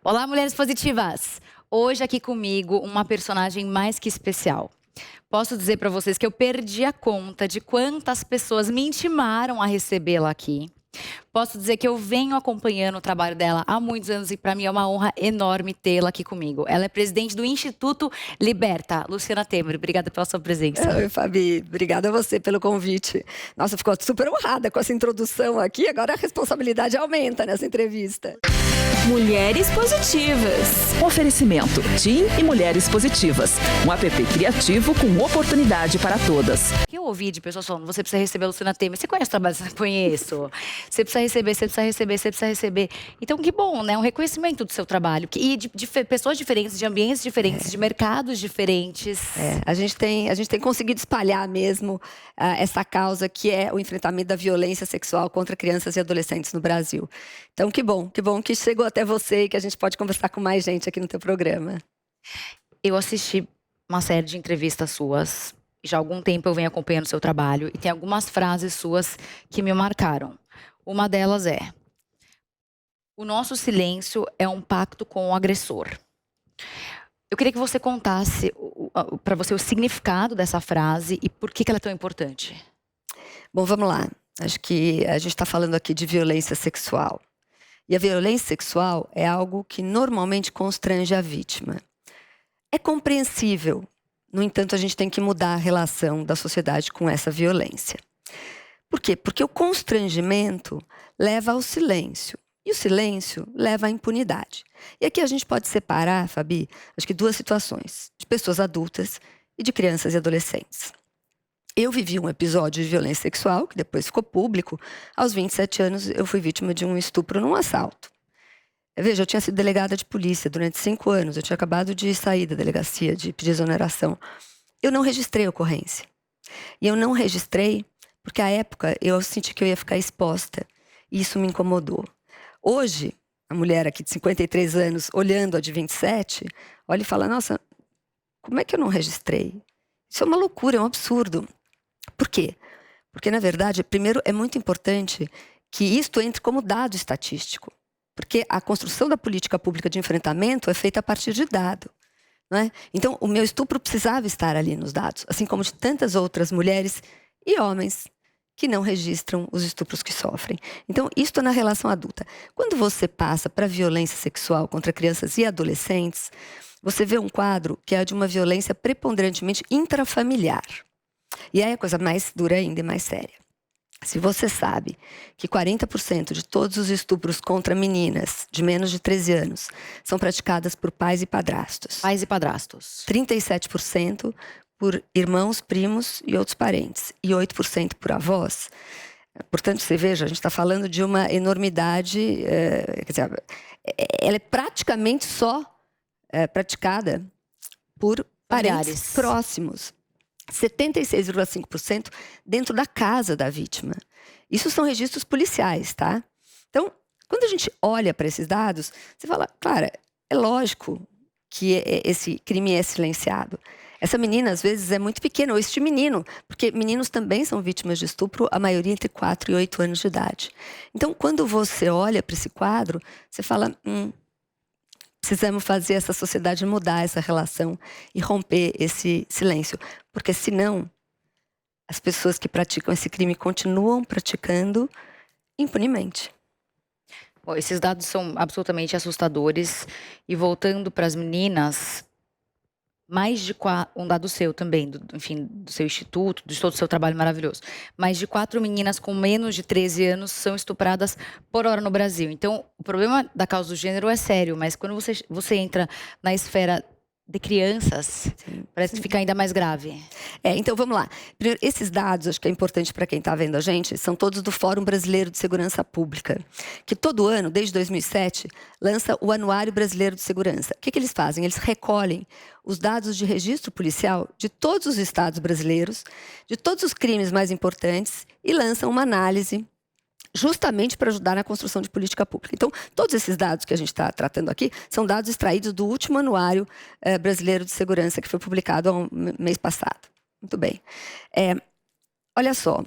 Olá, mulheres positivas! Hoje aqui comigo uma personagem mais que especial. Posso dizer para vocês que eu perdi a conta de quantas pessoas me intimaram a recebê-la aqui. Posso dizer que eu venho acompanhando o trabalho dela há muitos anos e para mim é uma honra enorme tê-la aqui comigo. Ela é presidente do Instituto Liberta. Luciana Temer, obrigada pela sua presença. Oi, Fabi, obrigada a você pelo convite. Nossa, ficou super honrada com essa introdução aqui. Agora a responsabilidade aumenta nessa entrevista. Mulheres Positivas. Oferecimento TIM e Mulheres Positivas. Um app criativo com oportunidade para todas. Eu ouvi de pessoas falando, você precisa receber a Luciana Temer. Você conhece o trabalho? Você conheço. Você precisa receber, você precisa receber, você precisa receber. Então, que bom, né? Um reconhecimento do seu trabalho. E de pessoas diferentes, de ambientes diferentes, de mercados diferentes. A gente tem conseguido espalhar mesmo essa causa que é o enfrentamento da violência sexual contra crianças e adolescentes no Brasil. Então, que bom que chegou até você e que a gente pode conversar com mais gente aqui no teu programa. Eu assisti uma série de entrevistas suas. Já há algum tempo eu venho acompanhando o seu trabalho e tem algumas frases suas que me marcaram. Uma delas é: o nosso silêncio é um pacto com o agressor. Eu queria que você contasse para você o significado dessa frase e por que ela é tão importante. Bom, vamos lá. Acho que a gente está falando aqui de violência sexual. E a violência sexual é algo que normalmente constrange a vítima. É compreensível, no entanto, a gente tem que mudar a relação da sociedade com essa violência. Por quê? Porque o constrangimento leva ao silêncio. E o silêncio leva à impunidade. E aqui a gente pode separar, Fabi, acho que duas situações: de pessoas adultas e de crianças e adolescentes. Eu vivi um episódio de violência sexual, que depois ficou público. Aos 27 anos, eu fui vítima de um estupro num assalto. Veja, eu tinha sido delegada de polícia durante 5 anos. Eu tinha acabado de sair da delegacia, de pedir exoneração. Eu não registrei a ocorrência. E eu não registrei porque, à época, eu senti que eu ia ficar exposta. E isso me incomodou. Hoje, a mulher aqui de 53 anos, olhando a de 27, olha e fala: nossa, como é que eu não registrei? Isso é uma loucura, é um absurdo. Por quê? Porque, na verdade, primeiro é muito importante que isto entre como dado estatístico. Porque a construção da política pública de enfrentamento é feita a partir de dado. Não é? Então, o meu estupro precisava estar ali nos dados, assim como de tantas outras mulheres e homens que não registram os estupros que sofrem. Então, isto é na relação adulta. Quando você passa para a violência sexual contra crianças e adolescentes, você vê um quadro que é de uma violência preponderantemente intrafamiliar. E aí a coisa mais dura ainda e mais séria. Se você sabe que 40% de todos os estupros contra meninas de menos de 13 anos são praticadas por pais e padrastos. Pais e padrastos. 37% por irmãos, primos e outros parentes. E 8% por avós. Portanto, você veja, a gente está falando de uma enormidade. Quer dizer, ela é praticamente só praticada por parentes próximos. 76,5% dentro da casa da vítima. Isso são registros policiais, tá? Então, quando a gente olha para esses dados, você fala, claro, é lógico que esse crime é silenciado. Essa menina, às vezes, é muito pequena, ou este menino, porque meninos também são vítimas de estupro, a maioria entre 4 e 8 anos de idade. Então, quando você olha para esse quadro, você fala, precisamos fazer essa sociedade mudar essa relação e romper esse silêncio. Porque, senão, as pessoas que praticam esse crime continuam praticando impunemente. Bom, esses dados são absolutamente assustadores. E voltando para as meninas, mais de um dado seu também, enfim, do seu instituto, de todo o seu trabalho maravilhoso. Mais de 4 meninas com menos de 13 anos são estupradas por hora no Brasil. Então, o problema da causa do gênero é sério, mas quando você entra na esfera de crianças, parece que fica ainda mais grave. Então vamos lá. Primeiro, esses dados, acho que é importante para quem está vendo a gente, são todos do Fórum Brasileiro de Segurança Pública, que todo ano, desde 2007, lança o Anuário Brasileiro de Segurança. O que eles fazem? Eles recolhem os dados de registro policial de todos os estados brasileiros, de todos os crimes mais importantes, e lançam uma análise justamente para ajudar na construção de política pública. Então, todos esses dados que a gente está tratando aqui são dados extraídos do último Anuário Brasileiro de Segurança, que foi publicado mês passado. Muito bem. Olha só,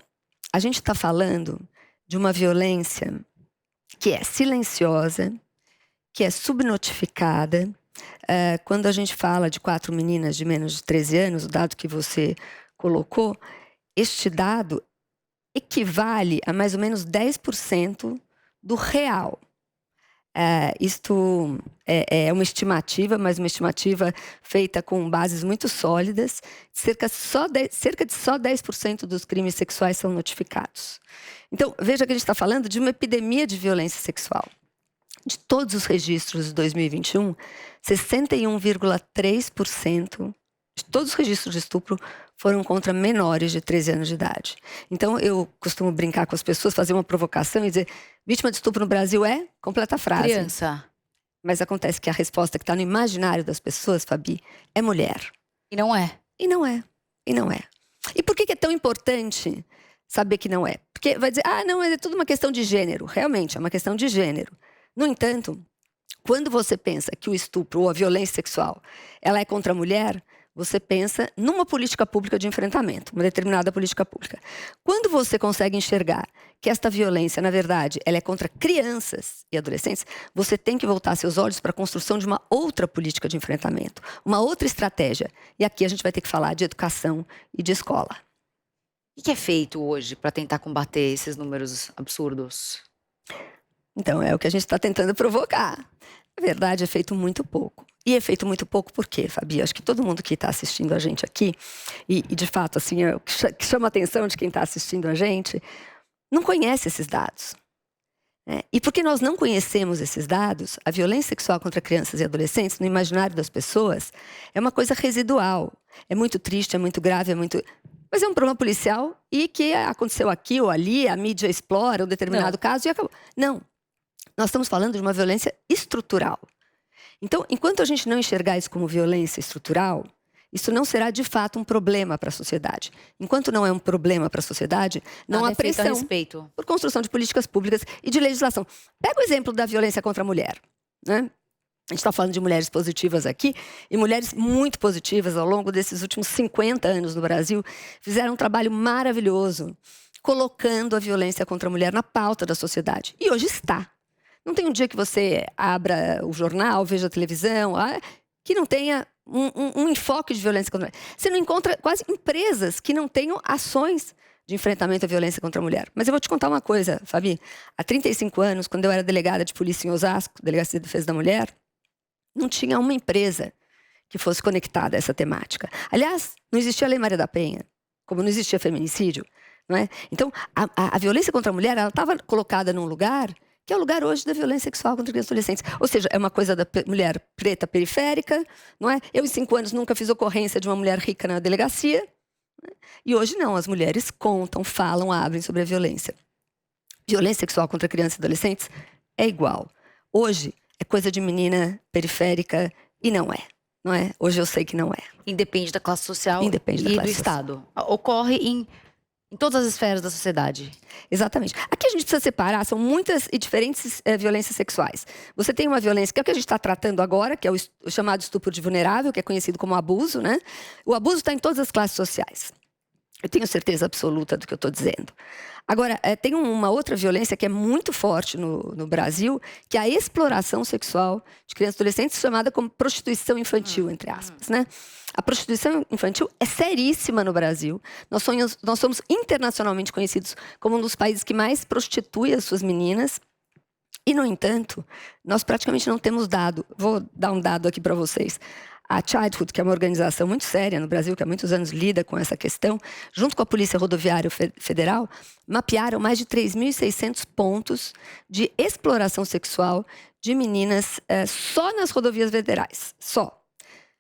a gente está falando de uma violência que é silenciosa, que é subnotificada. Quando a gente fala de 4 meninas de menos de 13 anos, o dado que você colocou, este dado equivale a mais ou menos 10% do real. Isto é uma estimativa, mas uma estimativa feita com bases muito sólidas. Cerca de só 10% dos crimes sexuais são notificados. Então, veja que a gente está falando de uma epidemia de violência sexual. De todos os registros de 2021, 61,3% de todos os registros de estupro foram contra menores de 13 anos de idade. Então, eu costumo brincar com as pessoas, fazer uma provocação e dizer: vítima de estupro no Brasil é? Completa a frase. Criança. Mas acontece que a resposta que está no imaginário das pessoas, Fabi, é mulher. E não é. E não é. E não é. E por que é tão importante saber que não é? Porque vai dizer: não, é tudo uma questão de gênero. Realmente, é uma questão de gênero. No entanto, quando você pensa que o estupro ou a violência sexual ela é contra a mulher, você pensa numa política pública de enfrentamento, uma determinada política pública. Quando você consegue enxergar que esta violência, na verdade, ela é contra crianças e adolescentes, você tem que voltar seus olhos para a construção de uma outra política de enfrentamento, uma outra estratégia. E aqui a gente vai ter que falar de educação e de escola. O que é feito hoje para tentar combater esses números absurdos? Então, é o que a gente está tentando provocar. Na verdade, é feito muito pouco. E é feito muito pouco por quê, Fabi? Acho que todo mundo que está assistindo a gente aqui, e de fato, assim, o que chama a atenção de quem está assistindo a gente, não conhece esses dados. E porque nós não conhecemos esses dados, a violência sexual contra crianças e adolescentes, no imaginário das pessoas, é uma coisa residual. É muito triste, é muito grave, mas é um problema policial e que aconteceu aqui ou ali, a mídia explora um determinado caso e acabou. Não. Nós estamos falando de uma violência estrutural. Então, enquanto a gente não enxergar isso como violência estrutural, isso não será de fato um problema para a sociedade. Enquanto não é um problema para a sociedade, não há pressão por construção de políticas públicas e de legislação. Pega o exemplo da violência contra a mulher, né? A gente está falando de mulheres positivas aqui, e mulheres muito positivas ao longo desses últimos 50 anos no Brasil fizeram um trabalho maravilhoso, colocando a violência contra a mulher na pauta da sociedade. E hoje está. Não tem um dia que você abra o jornal, veja a televisão, que não tenha um enfoque de violência contra a mulher. Você não encontra quase empresas que não tenham ações de enfrentamento à violência contra a mulher. Mas eu vou te contar uma coisa, Fabi. Há 35 anos, quando eu era delegada de polícia em Osasco, Delegacia de Defesa da Mulher, não tinha uma empresa que fosse conectada a essa temática. Aliás, não existia a Lei Maria da Penha, como não existia feminicídio. Não é? Então, a violência contra a mulher estava colocada num lugar que é o lugar hoje da violência sexual contra crianças e adolescentes. Ou seja, é uma coisa da mulher preta periférica, não é? Eu, em 5 anos, nunca fiz ocorrência de uma mulher rica na delegacia. Né? E hoje não, as mulheres contam, falam, abrem sobre a violência. Violência sexual contra crianças e adolescentes é igual. Hoje é coisa de menina periférica e não é. Não é? Hoje eu sei que não é. Independe da classe social Independe da e classe do Estado. Ocorre em todas as esferas da sociedade. Exatamente. Aqui a gente precisa separar, são muitas e diferentes violências sexuais. Você tem uma violência, que é o que a gente está tratando agora, que é o chamado estupro de vulnerável, que é conhecido como abuso, né? O abuso está em todas as classes sociais. Eu tenho certeza absoluta do que eu estou dizendo. Agora, tem uma outra violência que é muito forte no Brasil, que é a exploração sexual de crianças e adolescentes, chamada como prostituição infantil, entre aspas, né? A prostituição infantil é seríssima no Brasil. Nós somos internacionalmente conhecidos como um dos países que mais prostitui as suas meninas. E, no entanto, nós praticamente não temos dado. Vou dar um dado aqui para vocês. A Childhood, que é uma organização muito séria no Brasil, que há muitos anos lida com essa questão, junto com a Polícia Rodoviária Federal, mapearam mais de 3.600 pontos de exploração sexual de meninas só nas rodovias federais. Só.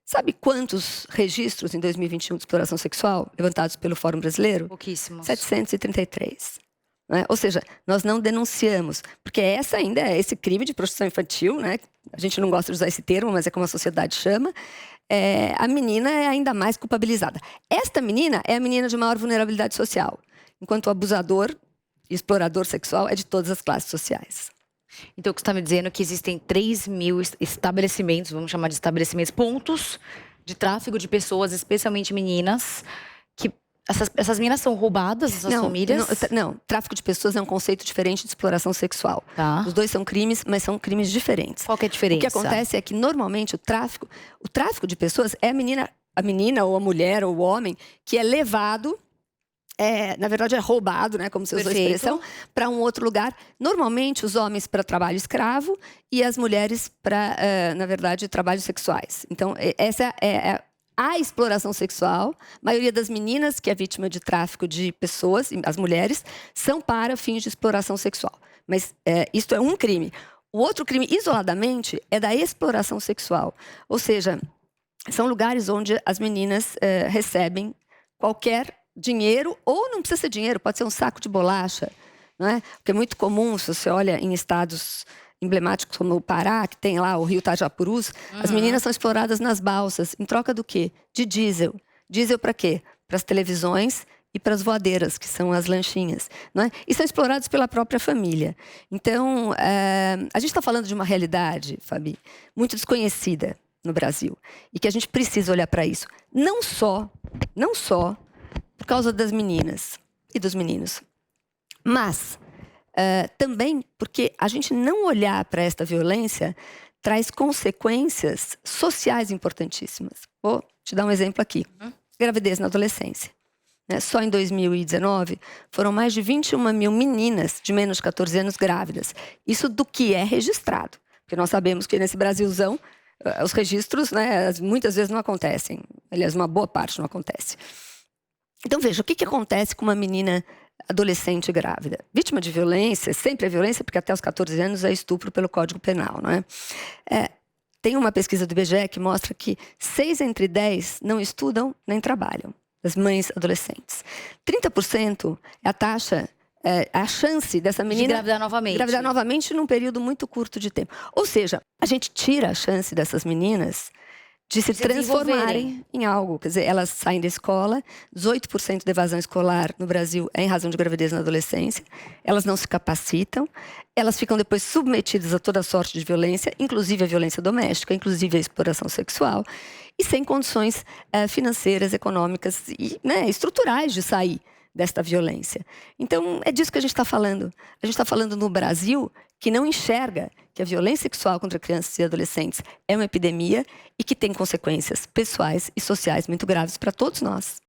Sabe quantos registros em 2021 de exploração sexual levantados pelo Fórum Brasileiro? Pouquíssimos. 733. Né? Ou seja, nós não denunciamos, porque essa ainda é esse crime de prostituição infantil, né? A gente não gosta de usar esse termo, mas é como a sociedade chama. A menina é ainda mais culpabilizada. Esta menina é a menina de maior vulnerabilidade social, enquanto o abusador e explorador sexual é de todas as classes sociais. Então, o que você está me dizendo é que existem 3.000 estabelecimentos, vamos chamar de estabelecimentos, pontos de tráfico de pessoas, especialmente meninas, que Essas meninas são roubadas, essas famílias? Não, tráfico de pessoas é um conceito diferente de exploração sexual. Tá. Os dois são crimes, mas são crimes diferentes. Qual que é a diferença? O que acontece é que, normalmente, o tráfico de pessoas é a menina ou a mulher ou o homem que é levado, na verdade é roubado, né, como você usou a expressão, para um outro lugar. Normalmente, os homens para trabalho escravo e as mulheres para, na verdade, trabalhos sexuais. Então, essa é a exploração sexual. A maioria das meninas que é vítima de tráfico de pessoas, as mulheres, são para fins de exploração sexual. Mas isto é um crime. O outro crime, isoladamente, é da exploração sexual. Ou seja, são lugares onde as meninas recebem qualquer dinheiro, ou não precisa ser dinheiro, pode ser um saco de bolacha, não é? Porque é muito comum, se você olha em estados emblemáticos como o Pará, que tem lá o rio Tajapurus, as meninas são exploradas nas balsas, em troca do quê? De diesel. Diesel para quê? Para as televisões e para as voadeiras, que são as lanchinhas, não é? E são explorados pela própria família. Então, a gente está falando de uma realidade, Fabi, muito desconhecida no Brasil, e que a gente precisa olhar para isso. Não só por causa das meninas e dos meninos, mas também porque a gente não olhar para esta violência traz consequências sociais importantíssimas. Vou te dar um exemplo aqui. Gravidez na adolescência. Só em 2019, foram mais de 21 mil meninas de menos de 14 anos grávidas. Isso do que é registrado. Porque nós sabemos que nesse Brasilzão, os registros, né, muitas vezes não acontecem. Aliás, uma boa parte não acontece. Então, veja, o que acontece com uma menina adolescente grávida? Vítima de violência, sempre é violência, porque até os 14 anos é estupro pelo Código Penal, não é? Tem uma pesquisa do IBGE que mostra que 6 entre 10 não estudam nem trabalham, as mães adolescentes. 30% é a taxa, a chance dessa menina engravidar novamente. Engravidar novamente num período muito curto de tempo. Ou seja, a gente tira a chance dessas meninas de se transformarem em algo. Quer dizer, elas saem da escola, 18% de evasão escolar no Brasil é em razão de gravidez na adolescência, elas não se capacitam, elas ficam depois submetidas a toda sorte de violência, inclusive a violência doméstica, inclusive a exploração sexual, e sem condições financeiras, econômicas e estruturais de sair desta violência. Então, é disso que a gente está falando. A gente está falando no Brasil que não enxerga que a violência sexual contra crianças e adolescentes é uma epidemia e que tem consequências pessoais e sociais muito graves para todos nós.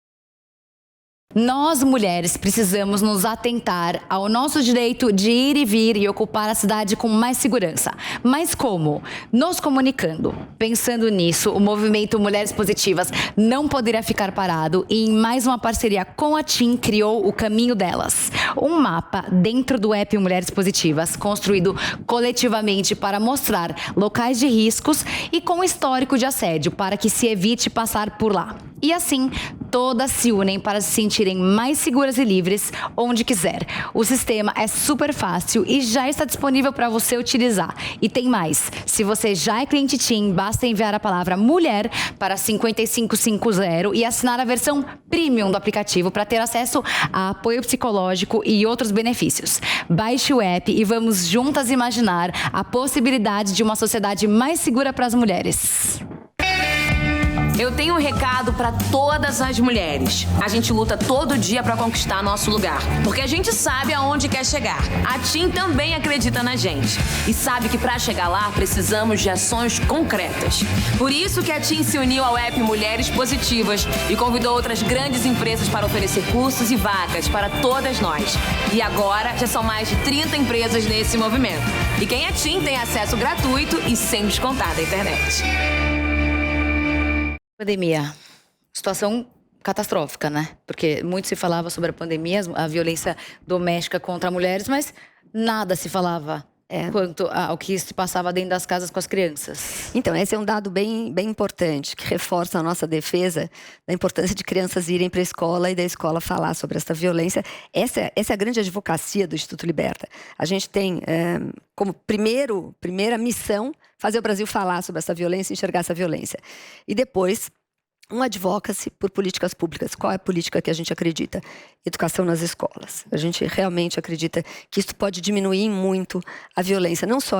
Nós, mulheres, precisamos nos atentar ao nosso direito de ir e vir e ocupar a cidade com mais segurança. Mas como? Nos comunicando. Pensando nisso, o movimento Mulheres Positivas não poderia ficar parado e, em mais uma parceria com a TIM, criou o Caminho Delas. Um mapa dentro do app Mulheres Positivas, construído coletivamente para mostrar locais de riscos e com histórico de assédio, para que se evite passar por lá. E assim, todas se unem para se sentirem mais seguras e livres onde quiser. O sistema é super fácil e já está disponível para você utilizar. E tem mais, se você já é cliente TIM, basta enviar a palavra mulher para 5550 e assinar a versão premium do aplicativo para ter acesso a apoio psicológico e outros benefícios. Baixe o app e vamos juntas imaginar a possibilidade de uma sociedade mais segura para as mulheres. Eu tenho um recado para todas as mulheres. A gente luta todo dia para conquistar nosso lugar, porque a gente sabe aonde quer chegar. A TIM também acredita na gente e sabe que para chegar lá precisamos de ações concretas. Por isso que a TIM se uniu ao app Mulheres Positivas e convidou outras grandes empresas para oferecer cursos e vagas para todas nós. E agora já são mais de 30 empresas nesse movimento. E quem é TIM tem acesso gratuito e sem descontar da internet. Pandemia, situação catastrófica, né? Porque muito se falava sobre a pandemia, a violência doméstica contra mulheres, mas nada se falava quanto ao que se passava dentro das casas com as crianças. Então, esse é um dado bem importante, que reforça a nossa defesa da importância de crianças irem para a escola e da escola falar sobre essa violência. Essa é a grande advocacia do Instituto Liberta. A gente tem como primeira missão fazer o Brasil falar sobre essa violência e enxergar essa violência. E depois, um advocacy por políticas públicas. Qual é a política que a gente acredita? Educação nas escolas. A gente realmente acredita que isso pode diminuir muito a violência, não só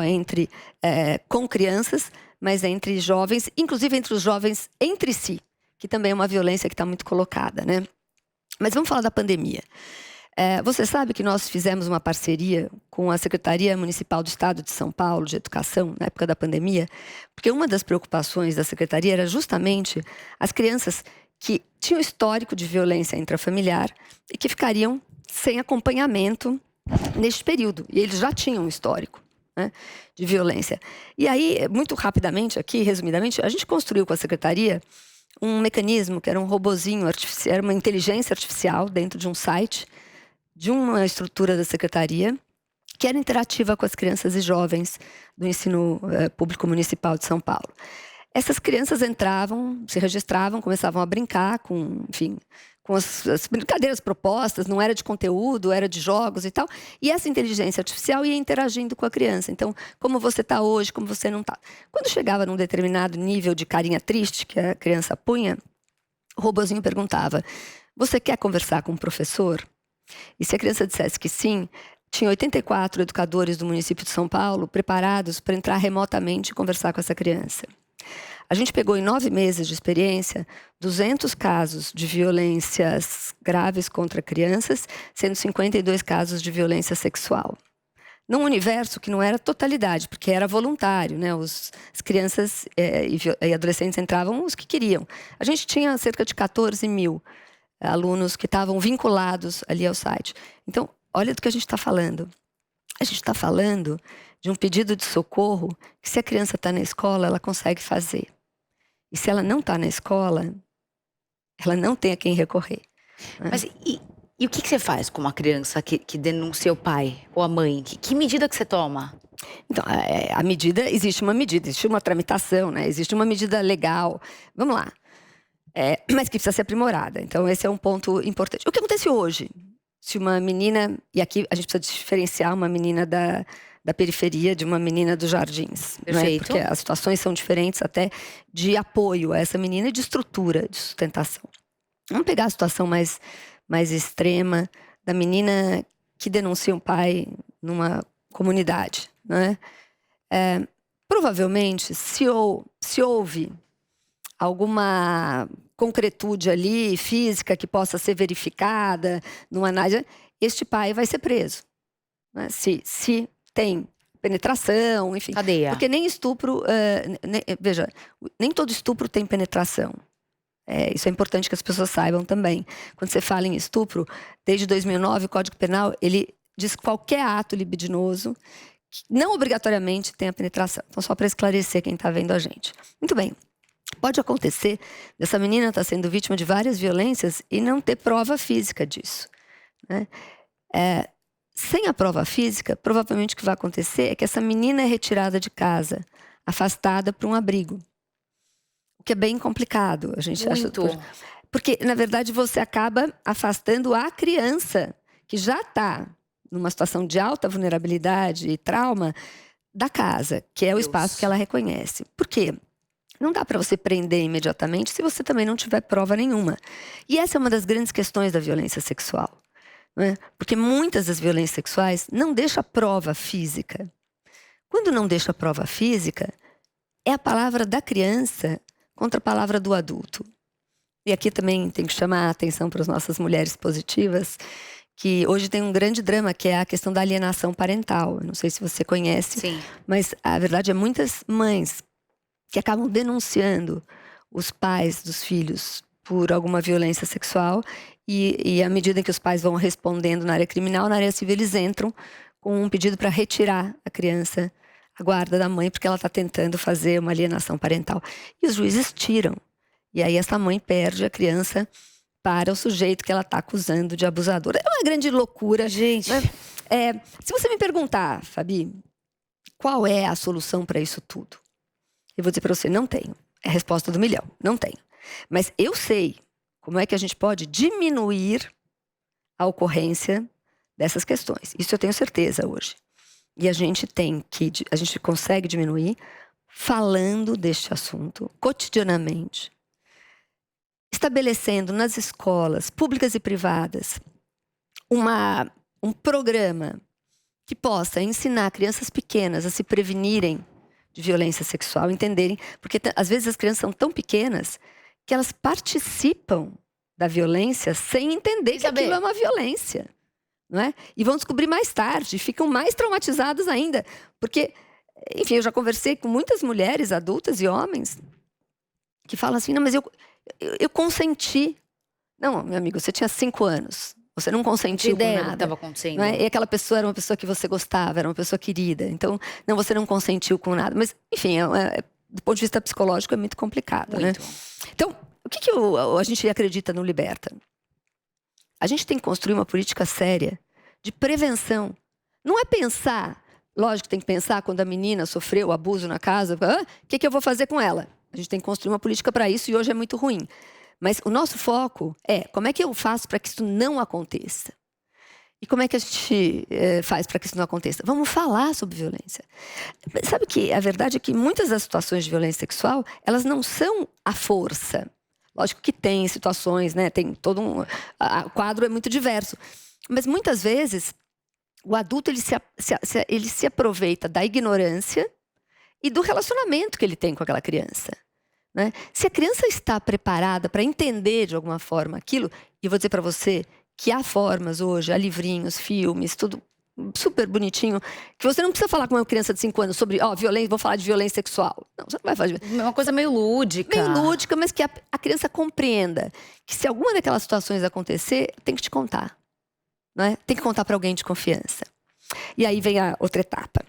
com crianças, mas entre jovens, inclusive entre os jovens entre si, que também é uma violência que está muito colocada, né? Mas vamos falar da pandemia. Você sabe que nós fizemos uma parceria com a Secretaria Municipal do Estado de São Paulo de Educação, na época da pandemia, porque uma das preocupações da Secretaria era justamente as crianças que tinham histórico de violência intrafamiliar e que ficariam sem acompanhamento neste período. E eles já tinham um histórico, né, de violência. E aí, muito rapidamente aqui, resumidamente, a gente construiu com a Secretaria um mecanismo que era um robozinho artificial, era uma inteligência artificial dentro de um site, de uma estrutura da Secretaria, que era interativa com as crianças e jovens do ensino público municipal de São Paulo. Essas crianças entravam, se registravam, começavam a brincar com, enfim, com as brincadeiras propostas, não era de conteúdo, era de jogos e tal. E essa inteligência artificial ia interagindo com a criança. Então, como você está hoje, como você não está. Quando chegava num determinado nível de carinha triste que a criança punha, o robozinho perguntava: você quer conversar com o professor? E se a criança dissesse que sim, tinha 84 educadores do município de São Paulo preparados para entrar remotamente e conversar com essa criança. A gente pegou em 9 meses de experiência 200 casos de violências graves contra crianças, sendo 52 casos de violência sexual. Num universo que não era totalidade, porque era voluntário, né? As crianças e adolescentes entravam os que queriam. A gente tinha cerca de 14 mil alunos que estavam vinculados ali ao site. Então, olha do que a gente está falando. A gente está falando de um pedido de socorro que, se a criança está na escola, ela consegue fazer. E se ela não está na escola, ela não tem a quem recorrer. Né? Mas e o que você faz com uma criança que denuncia o pai ou a mãe? Que medida que você toma? Então, existe uma tramitação, né? Existe uma medida legal. Vamos lá. Mas que precisa ser aprimorada. Então, esse é um ponto importante. O que acontece hoje? Se uma menina... E aqui a gente precisa diferenciar uma menina da periferia de uma menina dos jardins. Perfeito. Porque as situações são diferentes até de apoio a essa menina e de estrutura, de sustentação. Vamos pegar a situação mais extrema da menina que denuncia um pai numa comunidade. Né? Provavelmente, se houve alguma concretude ali, física, que possa ser verificada numa análise, este pai vai ser preso. Né? Se tem penetração, enfim. Cadeia. Porque nem estupro... veja, nem todo estupro tem penetração. Isso é importante que as pessoas saibam também. Quando você fala em estupro, desde 2009, o Código Penal, ele diz que qualquer ato libidinoso que não obrigatoriamente tenha penetração. Então, só para esclarecer quem está vendo a gente. Muito bem. Pode acontecer dessa menina estar sendo vítima de várias violências e não ter prova física disso. Né? Sem a prova física, provavelmente o que vai acontecer é que essa menina é retirada de casa, afastada para um abrigo. O que é bem complicado, a gente acha. Porque, na verdade, você acaba afastando a criança que já está numa situação de alta vulnerabilidade e trauma da casa, que é o espaço que ela reconhece. Por quê? Não dá para você prender imediatamente se você também não tiver prova nenhuma. E essa é uma das grandes questões da violência sexual. Né? Porque muitas das violências sexuais não deixam prova física. Quando não deixa prova física, é a palavra da criança contra a palavra do adulto. E aqui também tem que chamar a atenção para as nossas mulheres positivas, que hoje tem um grande drama, que é a questão da alienação parental. Eu não sei se você conhece, Sim. Mas a verdade é muitas mães que acabam denunciando os pais dos filhos por alguma violência sexual e à medida que os pais vão respondendo na área criminal, na área civil eles entram com um pedido para retirar a criança a guarda da mãe porque ela está tentando fazer uma alienação parental. E os juízes tiram. E aí essa mãe perde a criança para o sujeito que ela está acusando de abusador. É uma grande loucura. Gente. Né? Se você me perguntar, Fabi, qual é a solução para isso tudo? Eu vou dizer para você, não tenho. É a resposta do milhão, não tenho. Mas eu sei como é que a gente pode diminuir a ocorrência dessas questões. Isso eu tenho certeza hoje. E a gente consegue diminuir falando deste assunto cotidianamente, estabelecendo nas escolas públicas e privadas um programa que possa ensinar crianças pequenas a se prevenirem de violência sexual, entenderem, porque às vezes as crianças são tão pequenas que elas participam da violência sem entender que aquilo é uma violência. Não é? E vão descobrir mais tarde, ficam mais traumatizados ainda. Porque, enfim, eu já conversei com muitas mulheres adultas e homens que falam assim, não, mas eu consenti. Não, meu amigo, você tinha 5 anos. Você não consentiu com nada. Estava acontecendo. Não é? E aquela pessoa era uma pessoa que você gostava, era uma pessoa querida. Então, não, você não consentiu com nada. Mas, enfim, do ponto de vista psicológico é muito complicado. Muito. Né? Então, o que a gente acredita no Liberta? A gente tem que construir uma política séria de prevenção. Não é pensar, lógico que tem que pensar quando a menina sofreu abuso na casa, o que eu vou fazer com ela? A gente tem que construir uma política para isso e hoje é muito ruim. Mas o nosso foco é como é que eu faço para que isso não aconteça? E como é que a gente faz para que isso não aconteça? Vamos falar sobre violência. Sabe que a verdade é que muitas das situações de violência sexual, elas não são à força. Lógico que tem situações, né? Tem todo o quadro é muito diverso. Mas muitas vezes o adulto ele se aproveita da ignorância e do relacionamento que ele tem com aquela criança. Né? Se a criança está preparada para entender de alguma forma aquilo, e eu vou dizer para você que há formas hoje, há livrinhos, filmes, tudo super bonitinho, que você não precisa falar com uma criança de 5 anos sobre violência, vou falar de violência sexual. Não, você não vai falar de... Uma coisa meio lúdica. Meio lúdica, mas que a criança compreenda que se alguma daquelas situações acontecer, tem que te contar. Não é? Tem que contar para alguém de confiança. E aí vem a outra etapa.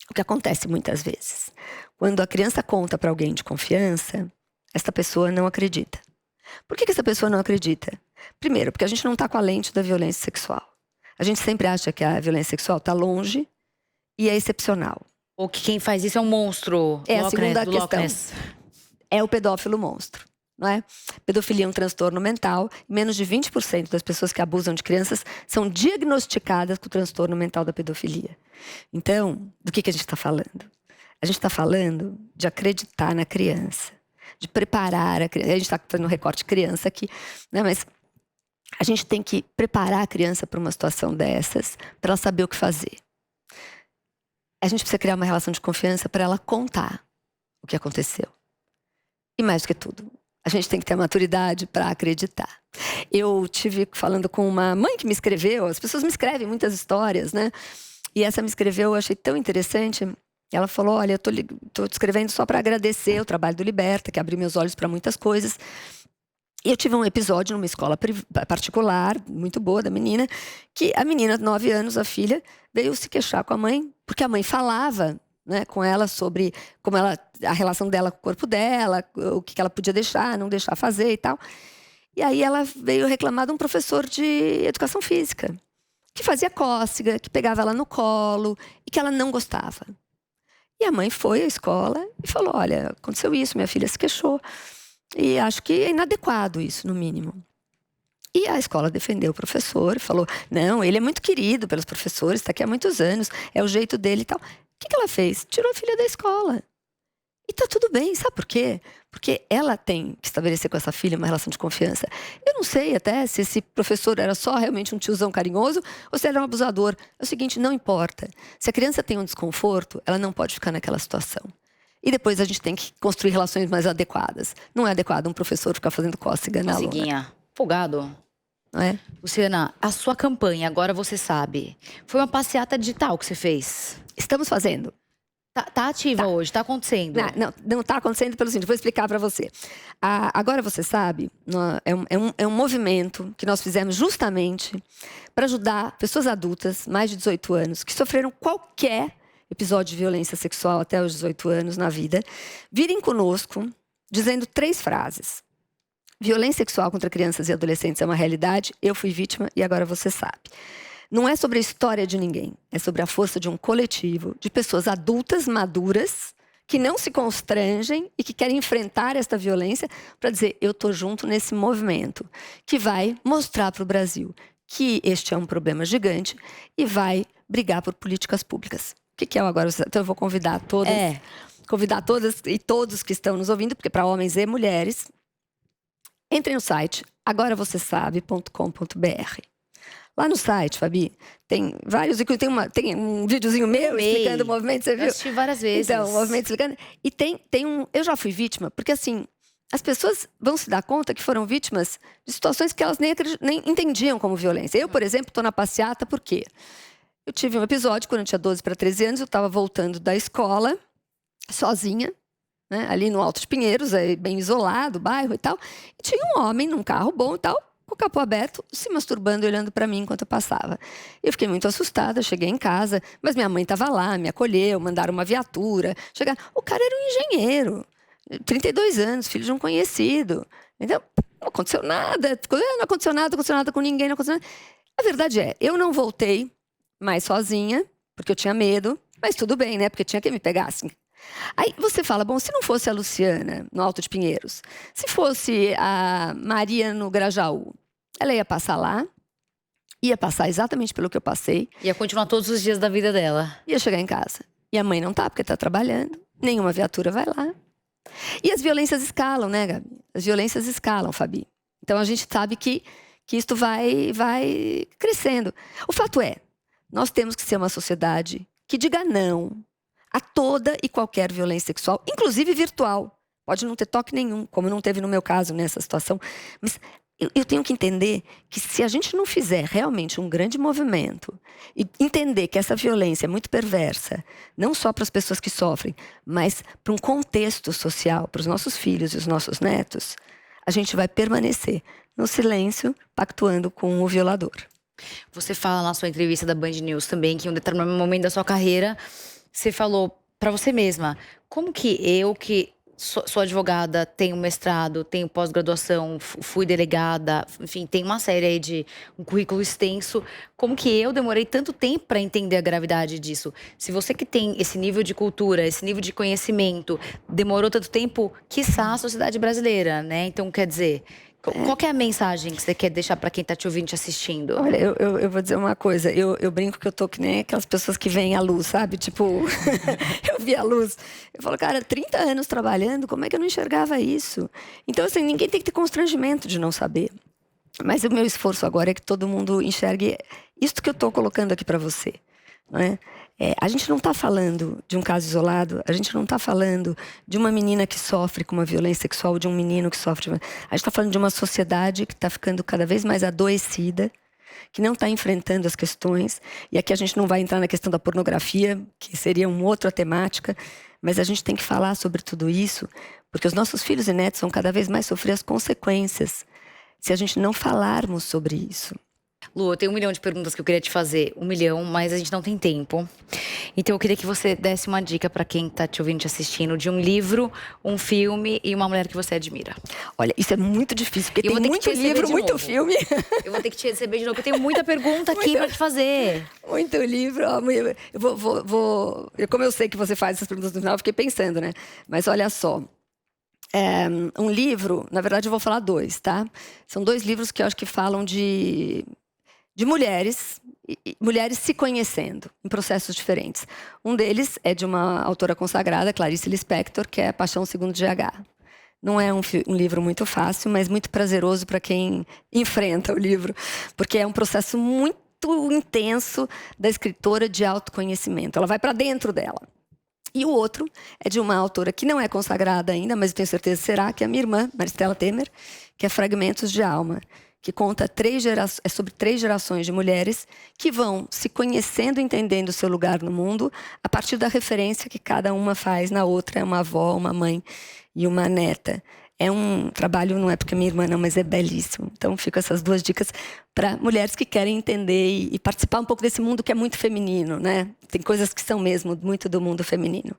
O que acontece muitas vezes. Quando a criança conta para alguém de confiança, essa pessoa não acredita. Por que essa pessoa não acredita? Primeiro, porque a gente não está com a lente da violência sexual. A gente sempre acha que a violência sexual está longe e é excepcional. Ou que quem faz isso é um monstro. É a segunda do questão. Ness. É o pedófilo monstro. Não é? Pedofilia é um transtorno mental. Menos de 20% das pessoas que abusam de crianças são diagnosticadas com o transtorno mental da pedofilia. Então, do que a gente está falando? A gente está falando de acreditar na criança, de preparar a criança. A gente está fazendo um recorte criança aqui, né? Mas a gente tem que preparar a criança para uma situação dessas, para ela saber o que fazer. A gente precisa criar uma relação de confiança para ela contar o que aconteceu. E mais do que tudo, a gente tem que ter a maturidade para acreditar. Eu tive falando com uma mãe que me escreveu, as pessoas me escrevem muitas histórias, né? E essa me escreveu, eu achei tão interessante. Ela falou, olha, eu tô te escrevendo só para agradecer o trabalho do Liberta, que abriu meus olhos para muitas coisas. E eu tive um episódio numa escola particular, muito boa, da menina, que a menina, de 9 anos, a filha, veio se queixar com a mãe, porque a mãe falava, né, com ela sobre a relação dela com o corpo dela, o que ela podia deixar, não deixar fazer e tal. E aí ela veio reclamar de um professor de educação física, que fazia cócega, que pegava ela no colo e que ela não gostava. E a mãe foi à escola e falou, olha, aconteceu isso, minha filha se queixou. E acho que é inadequado isso, no mínimo. E a escola defendeu o professor e falou, não, ele é muito querido pelos professores, está aqui há muitos anos, é o jeito dele e tal. O que ela fez? Tirou a filha da escola. E tá tudo bem, sabe por quê? Porque ela tem que estabelecer com essa filha uma relação de confiança. Eu não sei até se esse professor era só realmente um tiozão carinhoso ou se ele era um abusador. É o seguinte, não importa. Se a criança tem um desconforto, ela não pode ficar naquela situação. E depois a gente tem que construir relações mais adequadas. Não é adequado um professor ficar fazendo cócega na aluna. Coceguinha. Folgado. Não é? Luciana, a sua campanha, agora você sabe, foi uma passeata digital que você fez. Estamos fazendo. Tá ativa hoje, tá acontecendo. Não está acontecendo pelo seguinte, vou explicar para você. Agora você sabe, é um movimento que nós fizemos justamente para ajudar pessoas adultas, mais de 18 anos, que sofreram qualquer episódio de violência sexual até os 18 anos na vida, virem conosco dizendo 3 frases. Violência sexual contra crianças e adolescentes é uma realidade, eu fui vítima e agora você sabe. Não é sobre a história de ninguém, é sobre a força de um coletivo, de pessoas adultas, maduras, que não se constrangem e que querem enfrentar esta violência para dizer, eu estou junto nesse movimento, que vai mostrar para o Brasil que este é um problema gigante e vai brigar por políticas públicas. O que é o Agora Você Sabe? Então eu vou convidar todas e todos que estão nos ouvindo, porque para homens e mulheres, entrem no site agoravocêsabe.com.br. Lá no site, Fabi, tem vários... Tem um videozinho meu explicando o movimento, você viu? Eu assisti várias vezes. Então, o movimento explicando. E tem um... Eu já fui vítima, porque assim, as pessoas vão se dar conta que foram vítimas de situações que elas nem entendiam como violência. Eu, por exemplo, estou na passeata por quê? Eu tive um episódio, quando eu tinha 12 para 13 anos, eu estava voltando da escola, sozinha, né, ali no Alto de Pinheiros, bem isolado, o bairro e tal. E tinha um homem num carro bom e tal, com o capô aberto, se masturbando e olhando para mim enquanto eu passava. Eu fiquei muito assustada, cheguei em casa, mas minha mãe estava lá, me acolheu, mandaram uma viatura. O cara era um engenheiro, 32 anos, filho de um conhecido. Então, não aconteceu nada, não aconteceu nada com ninguém, não aconteceu nada. A verdade é, eu não voltei mais sozinha, porque eu tinha medo, mas tudo bem, né? Porque tinha que me pegassem. Aí você fala, bom, se não fosse a Luciana, no Alto de Pinheiros, se fosse a Maria no Grajaú, ela ia passar lá, ia passar exatamente pelo que eu passei. Ia continuar todos os dias da vida dela. Ia chegar em casa. E a mãe não tá, porque tá trabalhando. Nenhuma viatura vai lá. E as violências escalam, né, Gabi? As violências escalam, Fabi. Então a gente sabe que isto vai crescendo. O fato é, nós temos que ser uma sociedade que diga não a toda e qualquer violência sexual, inclusive virtual. Pode não ter toque nenhum, como não teve no meu caso nessa situação. Mas eu tenho que entender que se a gente não fizer realmente um grande movimento e entender que essa violência é muito perversa, não só para as pessoas que sofrem, mas para um contexto social, para os nossos filhos e os nossos netos, a gente vai permanecer no silêncio, pactuando com o violador. Você fala na sua entrevista da Band News também que em um determinado momento da sua carreira você falou para você mesma, como que eu, que sou advogada, tenho mestrado, tenho pós-graduação, fui delegada, enfim, tem uma série aí de um currículo extenso, como que eu demorei tanto tempo para entender a gravidade disso? Se você que tem esse nível de cultura, esse nível de conhecimento, demorou tanto tempo, quiçá a sociedade brasileira, né? Então, quer dizer, qual que é a mensagem que você quer deixar para quem tá te ouvindo, te assistindo? Olha, eu vou dizer uma coisa. Eu brinco que eu tô que nem aquelas pessoas que veem a luz, sabe? Tipo, eu vi a luz. Eu falo, cara, 30 anos trabalhando, como é que eu não enxergava isso? Então, assim, ninguém tem que ter constrangimento de não saber. Mas o meu esforço agora é que todo mundo enxergue isto que eu tô colocando aqui para você, não é? A gente não está falando de um caso isolado, a gente não está falando de uma menina que sofre com uma violência sexual ou de um menino que sofre. A gente está falando de uma sociedade que está ficando cada vez mais adoecida, que não está enfrentando as questões. E aqui a gente não vai entrar na questão da pornografia, que seria uma outra temática, mas a gente tem que falar sobre tudo isso, porque os nossos filhos e netos vão cada vez mais sofrer as consequências se a gente não falarmos sobre isso. Lu, eu tenho 1 milhão de perguntas que eu queria te fazer. 1 milhão, mas a gente não tem tempo. Então eu queria que você desse uma dica para quem tá te ouvindo, te assistindo, de um livro, um filme e uma mulher que você admira. Olha, isso é muito difícil, porque tem muito livro, muito filme. Eu vou ter que te receber de novo, porque eu tenho muita pergunta aqui para te fazer. Muito livro. Como eu sei que você faz essas perguntas no final, eu fiquei pensando, né? Mas olha só. Um livro, na verdade eu vou falar 2, tá? São 2 livros que eu acho que falam de mulheres, mulheres se conhecendo em processos diferentes. Um deles é de uma autora consagrada, Clarice Lispector, que é Paixão Segundo GH. Não é um livro muito fácil, mas muito prazeroso para quem enfrenta o livro, porque é um processo muito intenso da escritora de autoconhecimento. Ela vai para dentro dela. E o outro é de uma autora que não é consagrada ainda, mas eu tenho certeza que será, que é a minha irmã, Maristela Temer, que é Fragmentos de Alma, que conta sobre 3 gerações de mulheres que vão se conhecendo, entendendo o seu lugar no mundo, a partir da referência que cada uma faz na outra, é uma avó, uma mãe e uma neta. É um trabalho, não é porque é minha irmã não, mas é belíssimo. Então, ficam essas 2 dicas para mulheres que querem entender e participar um pouco desse mundo que é muito feminino, né? Tem coisas que são mesmo muito do mundo feminino.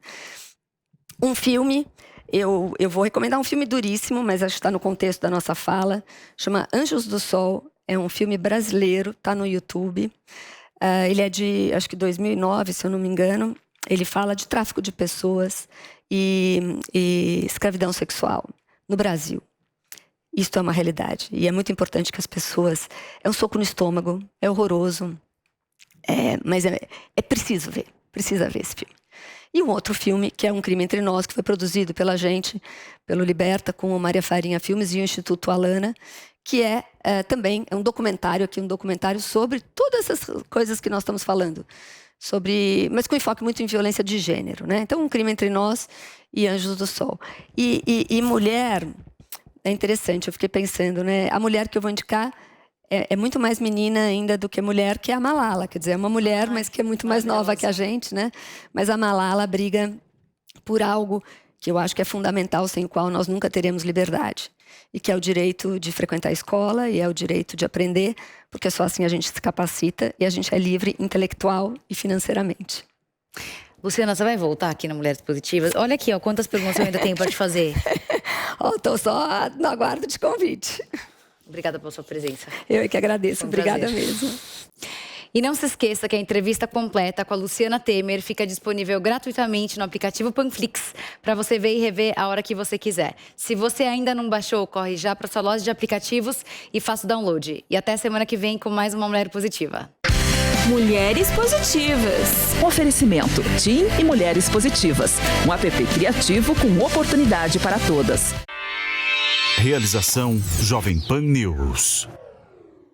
Um filme, eu vou recomendar um filme duríssimo, mas acho que está no contexto da nossa fala. Chama Anjos do Sol. É um filme brasileiro, está no YouTube. Ele é de, acho que 2009, se eu não me engano. Ele fala de tráfico de pessoas e escravidão sexual no Brasil. Isto é uma realidade. E é muito importante que as pessoas... É um soco no estômago, é horroroso. Mas é preciso ver. Precisa ver esse filme. E um outro filme, que é Um Crime Entre Nós, que foi produzido pela gente, pelo Liberta, com o Maria Farinha Filmes e o Instituto Alana, que também um documentário sobre todas essas coisas que nós estamos falando. Mas com enfoque muito em violência de gênero, né? Então, Um Crime Entre Nós e Anjos do Sol. E mulher, é interessante, eu fiquei pensando, né? A mulher que eu vou indicar é muito mais menina ainda do que mulher, que é a Malala. Quer dizer, é uma mulher, mas que é muito mais nova que a gente, né? Mas a Malala briga por algo que eu acho que é fundamental, sem o qual nós nunca teremos liberdade. E que é o direito de frequentar a escola e é o direito de aprender, porque só assim a gente se capacita e a gente é livre intelectual e financeiramente. Luciana, você vai voltar aqui no Mulheres Positivas? Olha aqui, ó, quantas perguntas eu ainda tenho para te fazer. Estou só no aguardo de convite. Obrigada pela sua presença. Eu é que agradeço, obrigada prazer. mesmo. E não se esqueça que a entrevista completa com a Luciana Temer fica disponível gratuitamente no aplicativo Panflix, para você ver e rever a hora que você quiser. Se você ainda não baixou, corre já para sua loja de aplicativos e faça o download. E até semana que vem com mais uma Mulher Positiva. Mulheres Positivas. Oferecimento TIM e Mulheres Positivas. Um app criativo com oportunidade para todas. Realização Jovem Pan News.